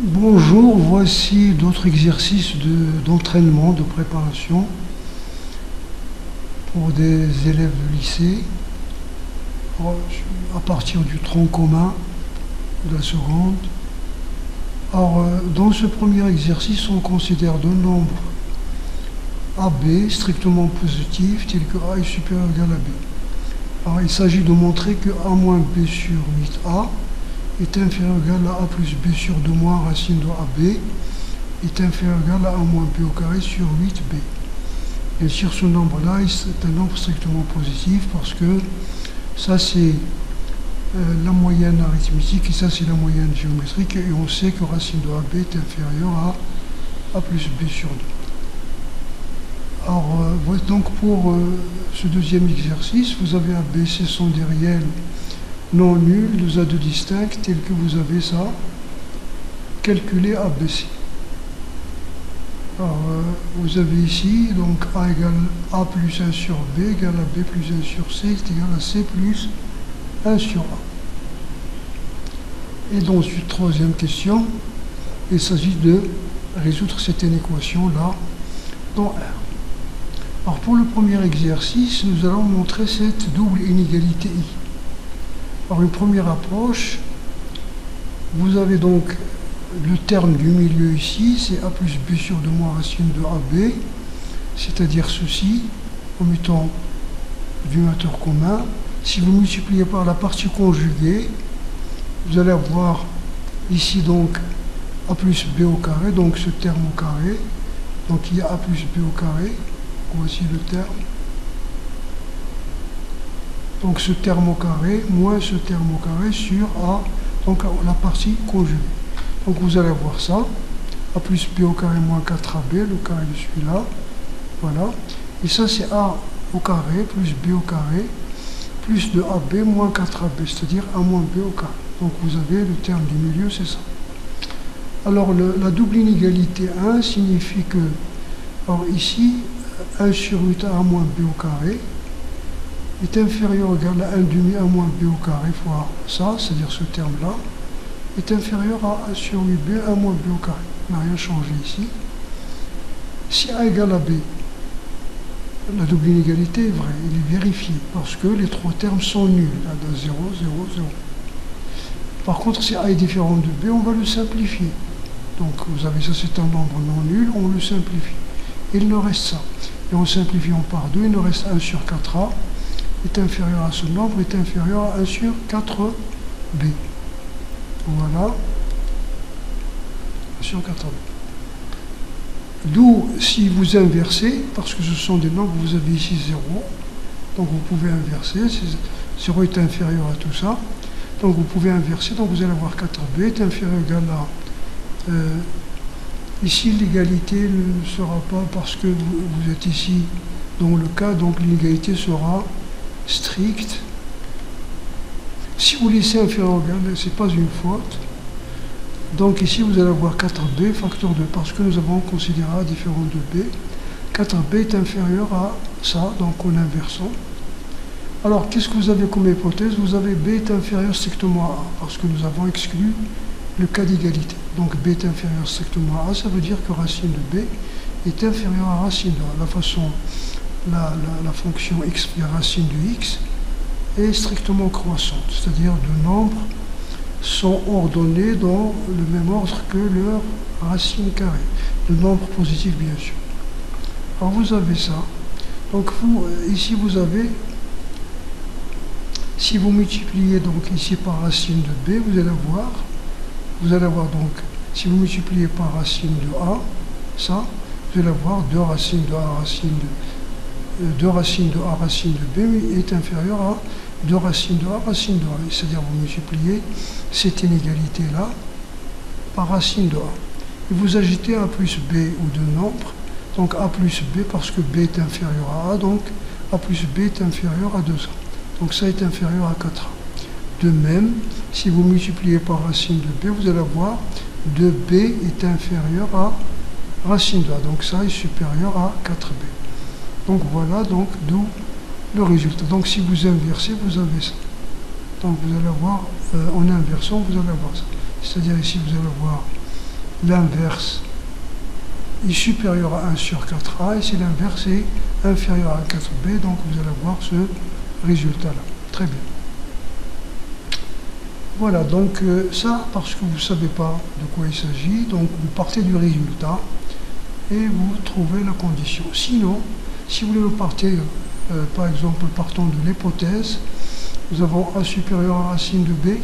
Bonjour, voici d'autres exercices d'entraînement, de préparation pour des élèves de lycée à partir du tronc commun de la seconde. Alors, dans ce premier exercice, on considère deux nombres AB strictement positifs tels que A est supérieur ou égal à B. Alors, il s'agit de montrer que A moins B sur 8A est inférieur ou égal à A plus B sur 2 moins racine de AB est inférieur ou égal à A moins B au carré sur 8B. Bien sûr, ce nombre-là est un nombre strictement positif parce que ça c'est la moyenne arithmétique et ça c'est la moyenne géométrique et on sait que racine de AB est inférieure à A plus B sur 2. Alors, donc pour ce deuxième exercice, vous avez AB, ce sont des réels non nuls, deux A2 distincts, tels que vous avez ça. Calculez ABC. Alors, vous avez ici, donc A égale A plus 1 sur B égale à B plus 1 sur C est égal à C plus 1 sur A. Et dans une troisième question, il s'agit de résoudre cette inéquation-là dans R. Alors pour le premier exercice, nous allons montrer cette double inégalité I. Alors une première approche, vous avez donc le terme du milieu ici, c'est A plus B sur 2 moins racine de AB, c'est-à-dire ceci, en mettant du notateur commun. Si vous multipliez par la partie conjuguée, vous allez avoir ici donc A plus B au carré, donc ce terme au carré. Donc il y a A plus B au carré, voici le terme. Donc ce terme au carré, moins ce terme au carré sur A, donc la partie conjuguée. Donc vous allez voir ça, A plus B au carré moins 4AB, le carré de celui-là, voilà. Et ça c'est A au carré plus B au carré, plus de AB moins 4AB, c'est-à-dire A moins B au carré. Donc vous avez le terme du milieu, c'est ça. Alors la double inégalité 1 signifie que, alors ici, 1 sur 8 A moins B au carré est inférieur ou égal à 1 demi A moins B au carré fois ça, c'est-à-dire ce terme-là, est inférieur à 1 sur 8B A moins B au carré. Il n'a rien changé ici. Si A égale à B, la double inégalité est vraie, il est vérifié, parce que les trois termes sont nuls, là, de 0, 0, 0. Par contre, si A est différent de B, on va le simplifier. Donc vous avez ça, c'est un nombre non nul, on le simplifie. Il ne reste ça. Et en simplifiant par 2, il nous reste 1 sur 4A est inférieur à ce nombre, est inférieur à 1 sur 4B. Voilà. 1 sur 4B. D'où, si vous inversez, parce que ce sont des nombres, vous avez ici 0, donc vous pouvez inverser, 0 est inférieur à tout ça, donc vous pouvez inverser, donc vous allez avoir 4B est inférieur ou égal à... ici, l'égalité ne sera pas parce que vous êtes ici dans le cas, donc l'inégalité sera stricte. Si vous laissez inférieur ou égal, ce n'est pas une faute. Donc ici, vous allez avoir 4B facteur 2, parce que nous avons considéré A différent de B. 4B est inférieur à ça, donc en inversant. Alors, qu'est-ce que vous avez comme hypothèse? Vous avez B est inférieur strictement à A, parce que nous avons exclu le cas d'égalité. Donc B est inférieur strictement à A, ça veut dire que racine de B est inférieure à racine de A. La façon, la fonction x égale racine de x est strictement croissante, c'est-à-dire de nombres sont ordonnés dans le même ordre que leur racine carrée, de nombres positifs bien sûr. Alors vous avez ça. Donc ici vous avez, si vous multipliez donc ici par racine de B, vous allez avoir donc, si vous multipliez par racine de A, ça, vous allez avoir 2 racines de A racine de 2 racines de A racine de B est inférieur à 2 racines de A racine de A. C'est-à-dire vous multipliez cette inégalité-là par racine de A. Et vous ajoutez A plus B ou deux nombres, donc A plus B parce que B est inférieur à A, donc A plus B est inférieur à 2A. Donc ça est inférieur à 4A. De même, si vous multipliez par racine de B, vous allez avoir 2B est inférieur à racine de A. Donc ça est supérieur à 4B. Donc voilà, donc d'où le résultat. Donc si vous inversez, vous avez ça. Donc vous allez avoir, en inversant, vous allez avoir ça. C'est-à-dire ici, vous allez avoir l'inverse est supérieur à 1 sur 4a, et si l'inverse est inférieur à 4b, donc vous allez avoir ce résultat-là. Très bien. Voilà, donc ça, parce que vous ne savez pas de quoi il s'agit, donc vous partez du résultat et vous trouvez la condition. Sinon, si vous voulez partir, par exemple, partant de l'hypothèse, nous avons a supérieur à racine de b,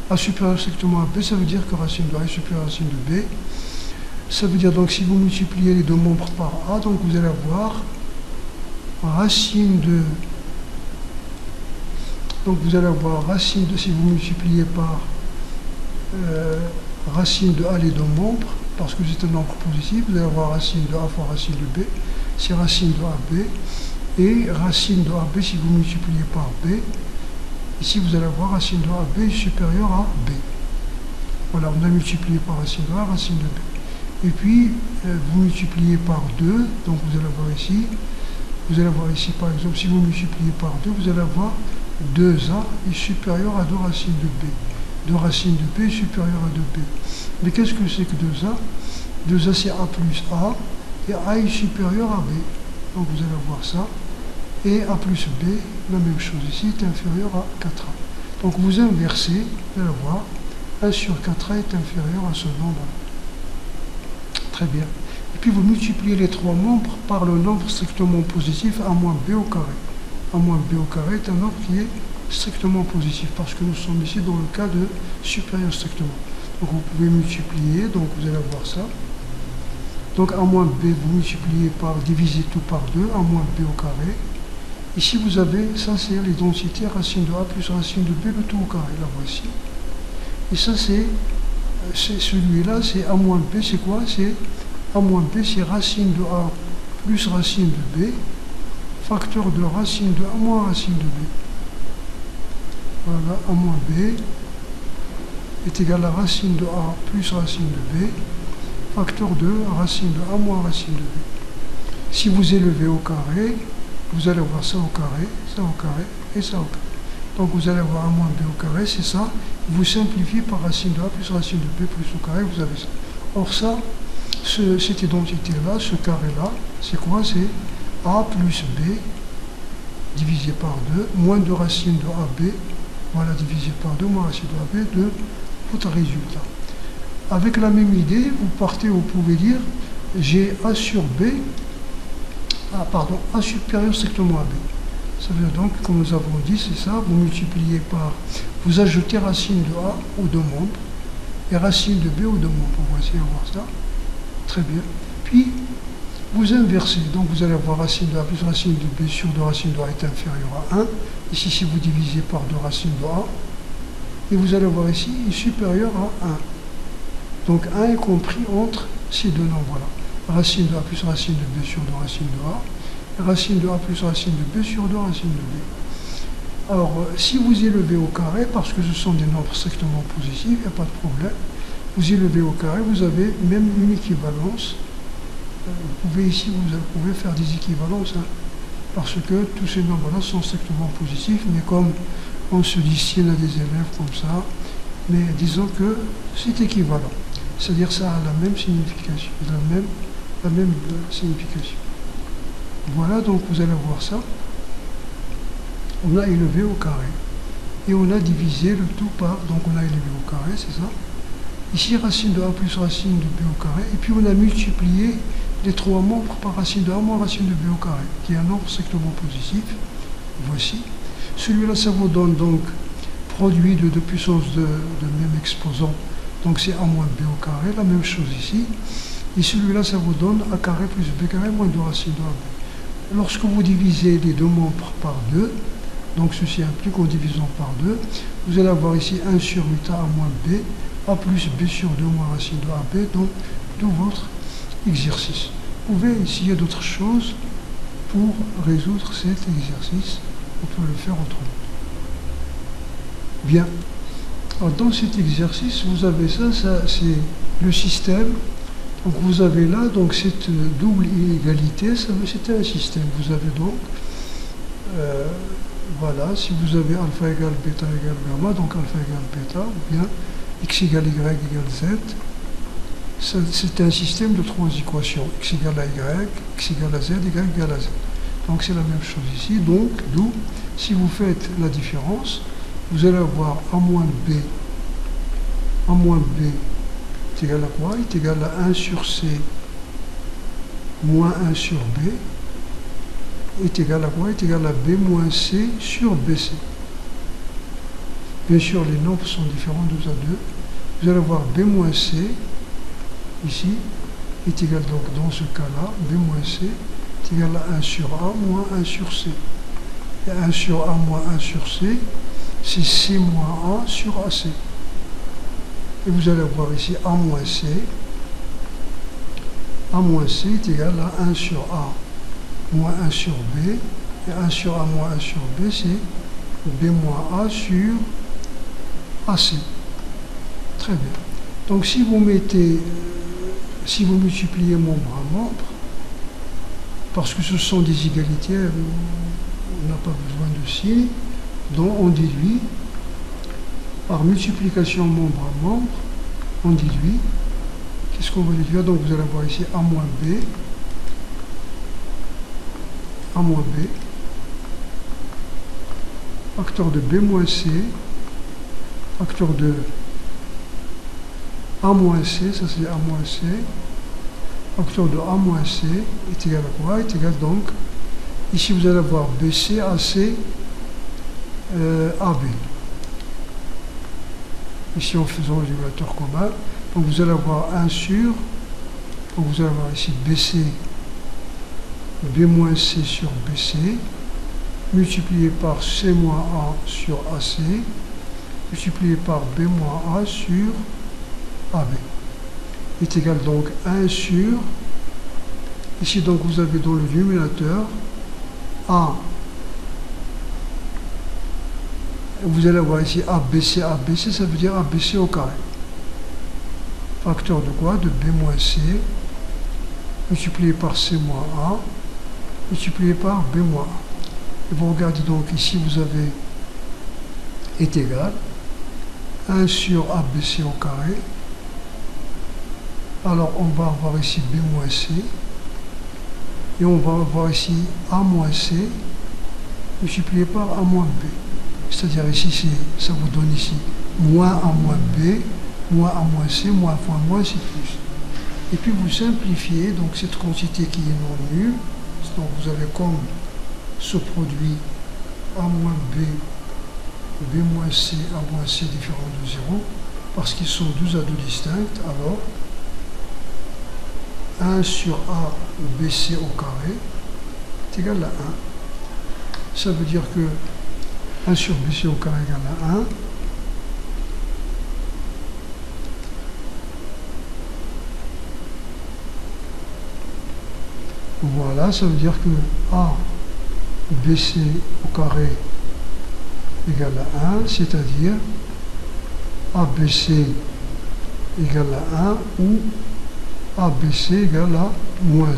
a supérieur strictement à b, ça veut dire que racine de a est supérieure à racine de b. Ça veut dire donc si vous multipliez les deux membres par a, donc vous allez avoir racine de... Donc vous allez avoir racine de, si vous multipliez par racine de a les deux membres, parce que c'est un nombre positif, vous allez avoir racine de a fois racine de b, c'est racine de ab, et racine de ab si vous multipliez par b, ici vous allez avoir racine de ab est supérieure à b. Voilà, on a multiplié par racine de a, racine de b. Et puis vous multipliez par 2, donc vous allez avoir ici, par exemple, si vous multipliez par 2, vous allez avoir 2a est supérieur à 2 racines de b. 2 racines de b est supérieur à 2b. Mais qu'est-ce que c'est que 2a? 2a c'est a plus a, et a est supérieur à b. Donc vous allez avoir ça. Et a plus b, la même chose ici, est inférieur à 4a. Donc vous inversez, vous allez voir, 1 sur 4a est inférieur à ce nombre. Très bien. Et puis vous multipliez les trois membres par le nombre strictement positif a moins b au carré. A moins b au carré est un nombre qui est strictement positif, parce que nous sommes ici dans le cas de supérieur strictement. Donc vous pouvez multiplier, donc vous allez avoir ça. Donc a moins b, vous multipliez par, divisez tout par 2, a moins b au carré. Ici vous avez, ça c'est l'identité racine de a plus racine de b, le tout au carré, la voici. Et ça c'est celui-là, c'est a moins b, c'est quoi? C'est a moins b, c'est racine de a plus racine de b, facteur de racine de a moins racine de b. Voilà, a moins b est égal à racine de a plus racine de b, facteur de racine de a moins racine de b. Si vous élevez au carré, vous allez avoir ça au carré et ça au carré. Donc vous allez avoir a moins b au carré, c'est ça. Vous simplifiez par racine de a plus racine de b plus au carré, vous avez ça. Or ça, cette identité-là, ce carré-là, c'est quoi? C'est a plus b divisé par 2, moins de racine de ab, voilà, divisé par 2, moins racine de ab, de votre résultat. Avec la même idée, vous partez, vous pouvez dire, j'ai a sur b, a supérieur strictement à b. Ça veut dire donc, comme nous avons dit, c'est ça, vous multipliez par, vous ajoutez racine de a aux deux membres, et racine de b aux deux membres. On va essayer de voir ça. Très bien. Puis, vous inversez, donc vous allez avoir racine de a plus racine de b sur 2 racine de a est inférieur à 1. Ici, si vous divisez par 2 racines de a, et vous allez voir ici, il est supérieur à 1. Donc 1 est compris entre ces deux nombres-là. Racine de a plus racine de b sur 2 racines de a, et racine de a plus racine de b sur 2 racines de b. Alors, si vous élevez au carré, parce que ce sont des nombres strictement positifs, il n'y a pas de problème, vous élevez au carré, vous avez même une équivalence. Vous pouvez ici, vous pouvez faire des équivalences, hein, parce que tous ces nombres-là sont strictement positifs, mais comme on se destine à des élèves comme ça, mais disons que c'est équivalent. C'est-à-dire ça a la même signification, la même signification. Voilà, donc vous allez voir ça. On a élevé au carré. Et on a divisé le tout par, donc on a élevé au carré, c'est ça. Ici, racine de a plus racine de b au carré. Et puis on a multiplié les trois membres par racine de a moins racine de b au carré, qui est un nombre strictement positif. Voici. Celui-là, ça vous donne donc produit de 2 puissance de même exposant. Donc c'est a moins b au carré, la même chose ici. Et celui-là, ça vous donne a carré plus b carré moins 2 racine de ab. Lorsque vous divisez les deux membres par 2, donc ceci implique en divisant par 2, vous allez avoir ici 1 sur 8a moins b, a plus b sur 2 moins racine de ab, donc tout votre exercice. Vous pouvez essayer d'autres choses pour résoudre cet exercice. On peut le faire autrement. Bien. Alors, dans cet exercice, vous avez ça c'est le système. Donc vous avez là donc cette double inégalité, c'était un système. Vous avez donc, voilà, si vous avez alpha égale bêta égale gamma, donc alpha égale bêta, ou bien x égale y égale z, c'est un système de trois équations. X égale à Y, X égale à Z, Y égale à Z. Donc c'est la même chose ici. Donc, d'où, si vous faites la différence, vous allez avoir A moins B. A moins B est égal à quoi? Il est égal à 1 sur C moins 1 sur B. Est égal à quoi? Est égal à B moins C sur BC. Bien sûr, les nombres sont différents 2 à 2. Vous allez avoir B moins C, ici, est égal donc dans ce cas-là, B moins C est égal à 1 sur A moins 1 sur C. Et 1 sur A moins 1 sur C, c'est C moins A sur AC. Et vous allez avoir ici A moins C. A moins C est égal à 1 sur A moins 1 sur B. Et 1 sur A moins 1 sur B, c'est B moins A sur AC. Très bien. Donc si vous mettez, si vous multipliez membre à membre, parce que ce sont des égalités, on n'a pas besoin de signe, donc on déduit par multiplication membre à membre, on déduit. Qu'est-ce qu'on va déduire? Donc vous allez avoir ici A moins B, A moins B, facteur de B moins C, facteur de A moins C, ça c'est A moins C, facteur de A moins C est égal à quoi? Est égal donc, ici vous allez avoir BC, AC, AB. Ici en faisant le diviseur commun, donc vous allez avoir 1 sur, donc vous allez avoir ici BC, B moins C sur BC, multiplié par C moins A sur AC, multiplié par B moins A sur AB. Est égal donc 1 sur, ici donc vous avez dans le numérateur A, vous allez avoir ici ABC, ABC, ça veut dire ABC au carré. Facteur de quoi? De B moins C, multiplié par C moins A, multiplié par B moins A. Et vous regardez donc ici, vous avez est égal 1 sur ABC au carré. Alors on va avoir ici B moins C, et on va avoir ici A moins C, multiplié par A moins B. C'est-à-dire ici, ça vous donne ici moins A moins B, moins A moins C, moins fois moins, c'est plus. Et puis vous simplifiez, donc cette quantité qui est non nulle, donc vous avez comme ce produit A moins B, B moins C, A moins C différent de 0, parce qu'ils sont 2 à 2 distincts, alors 1 sur A BC au carré est égal à 1. Ça veut dire que 1 sur BC au carré égale à 1. Voilà, ça veut dire que A BC au carré égale à 1, c'est-à-dire ABC égale à 1 ou ABC égale à moins 1,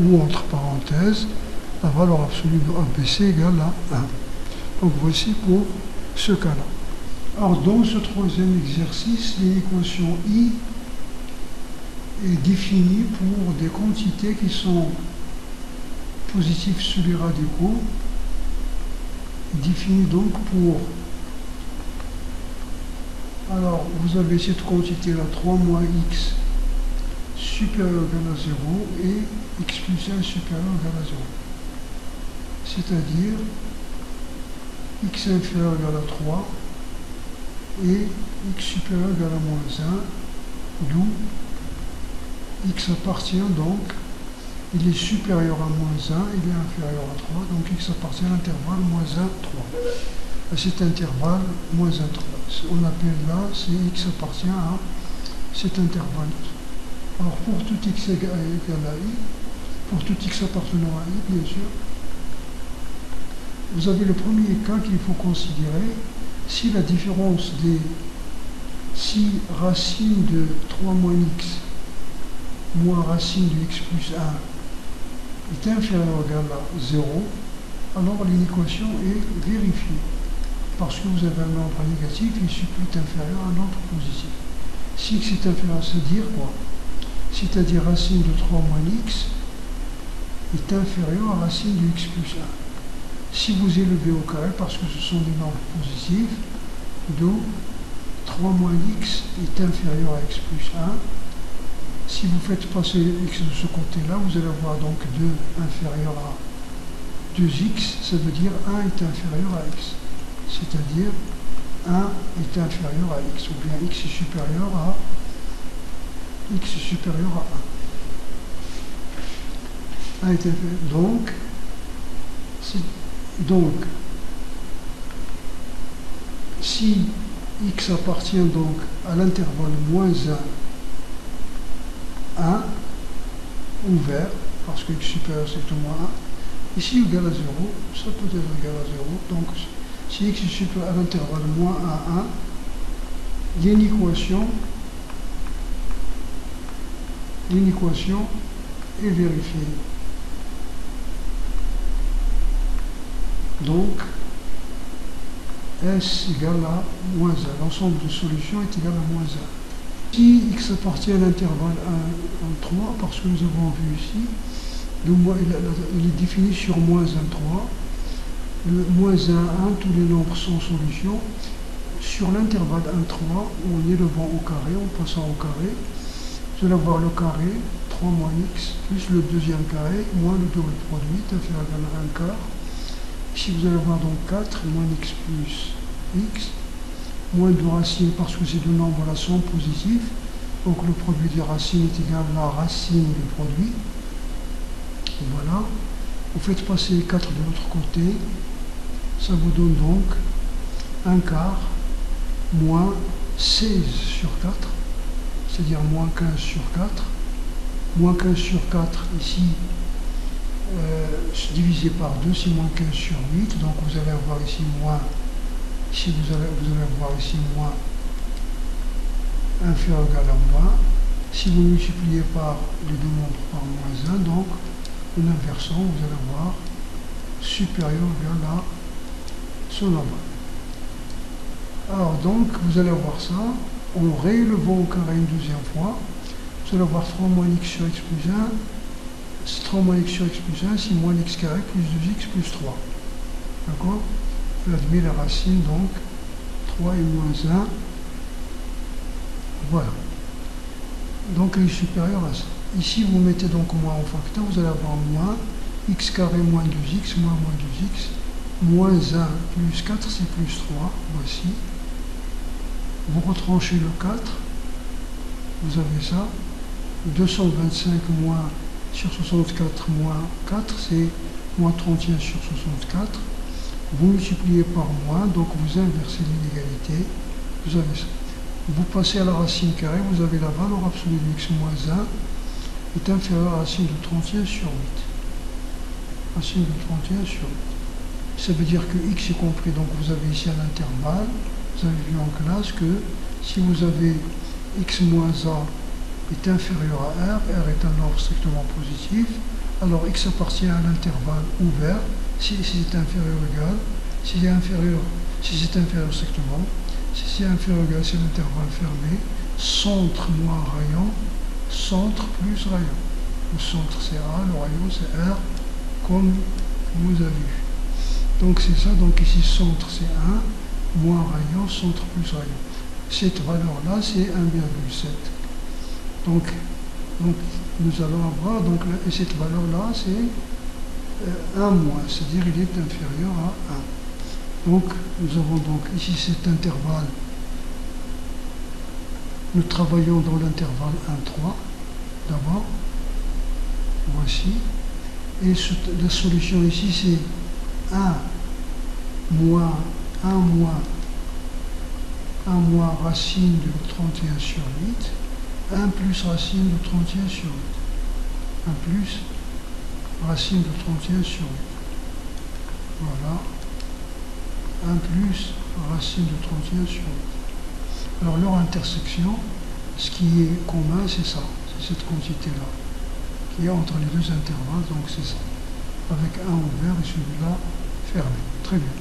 ou entre parenthèses, la valeur absolue de ABC égale à 1. Donc voici pour ce cas-là. Alors dans ce troisième exercice, l'équation I est définie pour des quantités qui sont positives sur les radicaux, définie donc pour, alors vous avez cette quantité-là, 3 moins x supérieur ou égal à 0 et x plus 1 supérieur ou égal à 0. C'est-à-dire x inférieur ou égal à 3 et x supérieur ou égal à moins 1, d'où x appartient donc, il est supérieur à moins 1, il est inférieur à 3, donc x appartient à l'intervalle moins 1, 3. À cet intervalle, moins 1, 3. On appelle là, c'est x appartient à cet intervalle. Alors pour tout x égal à i, pour tout x appartenant à i, bien sûr, vous avez le premier cas qu'il faut considérer, si la différence des, si racine de 3 moins x moins racine de x plus 1 est inférieur ou égal à 0, alors l'équation est vérifiée. Parce que vous avez un nombre négatif, il suffit inférieur à un nombre positif. Si x est inférieur, c'est dire quoi? c'est-à-dire racine de 3 moins x, est inférieur à racine de x plus 1. Si vous élevez au carré, parce que ce sont des nombres positifs, d'où 3 moins x est inférieur à x plus 1. Si vous faites passer x de ce côté-là, vous allez avoir donc 2 inférieur à 2x, ça veut dire 1 est inférieur à x. C'est-à-dire 1 est inférieur à x, ou bien x est supérieur à 1. 1 est inférieur. Donc, si x appartient donc à l'intervalle moins 1, 1, ouvert, parce que x supérieur c'est au moins 1, ici égal à 0, ça peut être égal à 0, donc si x est supérieur à l'intervalle moins 1, 1, il y a une équation est vérifiée. Donc, S égale à moins 1. L'ensemble de solutions est égal à moins 1. Si x appartient à l'intervalle 1, 3, parce que nous avons vu ici, il est défini sur moins 1, 3. Le moins 1, 1, tous les nombres sont solutions. Sur l'intervalle 1, 3, en élevant au carré, en passant au carré, vous allez avoir le carré, 3 moins x, plus le deuxième carré, moins le double produit, inférieur à 1 quart. Ici, vous allez avoir donc 4 moins x plus x, moins 2 racines, parce que ces deux nombres-là sont positifs. Donc le produit des racines est égal à la racine du produit. Voilà. Vous faites passer 4 de l'autre côté. Ça vous donne donc 1 quart moins 16 sur 4, c'est-à-dire moins 15 sur 4. Moins 15 sur 4, ici, divisé par 2, c'est moins 15 sur 8. Donc vous allez avoir ici moins, ici vous allez avoir ici moins inférieur ou égal à moins. Si vous multipliez par les deux nombres par moins 1, donc en inversant, vous allez avoir supérieur ou égal à ce nombre. Alors donc, vous allez avoir ça, en réélevant au carré une deuxième fois, vous allez avoir 3 moins x sur x plus 1, c'est 3 moins x sur x plus 1, c'est moins x carré plus 2x plus 3. D'accord? Vous admettez la racine, donc 3 et moins 1. Voilà. Donc elle est supérieure à ça. Ici, vous mettez donc moins en facteur, vous allez avoir moins x carré moins 2x, moins 2x, moins 1 plus 4, c'est plus 3. Voici. Vous retranchez le 4, vous avez ça. 225 moins sur 64 moins 4, c'est moins 31 sur 64. Vous multipliez par moins, donc vous inversez l'inégalité, vous avez ça. Vous passez à la racine carrée, vous avez la valeur absolue de x moins 1 est inférieure à la racine de 31 sur 8. Racine de 31 sur 8. Ça veut dire que x est compris, donc vous avez ici un intervalle. Vous avez vu en classe que si vous avez x moins a est inférieur à R, R est un nombre strictement positif, alors x appartient à l'intervalle ouvert, si c'est inférieur ou égal, si c'est inférieur strictement, si c'est inférieur ou égal, c'est l'intervalle fermé, centre moins rayon, centre plus rayon. Le centre c'est A, le rayon c'est R, comme vous avez vu. Donc c'est ça, donc ici centre c'est 1, moins rayon, centre plus rayon. Cette valeur-là c'est 1,7. Donc nous allons avoir, donc, et cette valeur-là c'est 1 moins, c'est-à-dire il est inférieur à 1. Donc nous avons donc ici cet intervalle, nous travaillons dans l'intervalle 1, 3, d'abord, voici, et la solution ici c'est 1 moins racine de 31 sur 8, 1 plus racine de 31 sur 8. 1 plus racine de 31 sur 8. Voilà. 1 plus racine de 31 sur 8. Alors leur intersection, ce qui est commun, c'est ça. C'est cette quantité-là. Qui est entre les deux intervalles, donc c'est ça. Avec un ouvert et celui-là fermé. Très bien.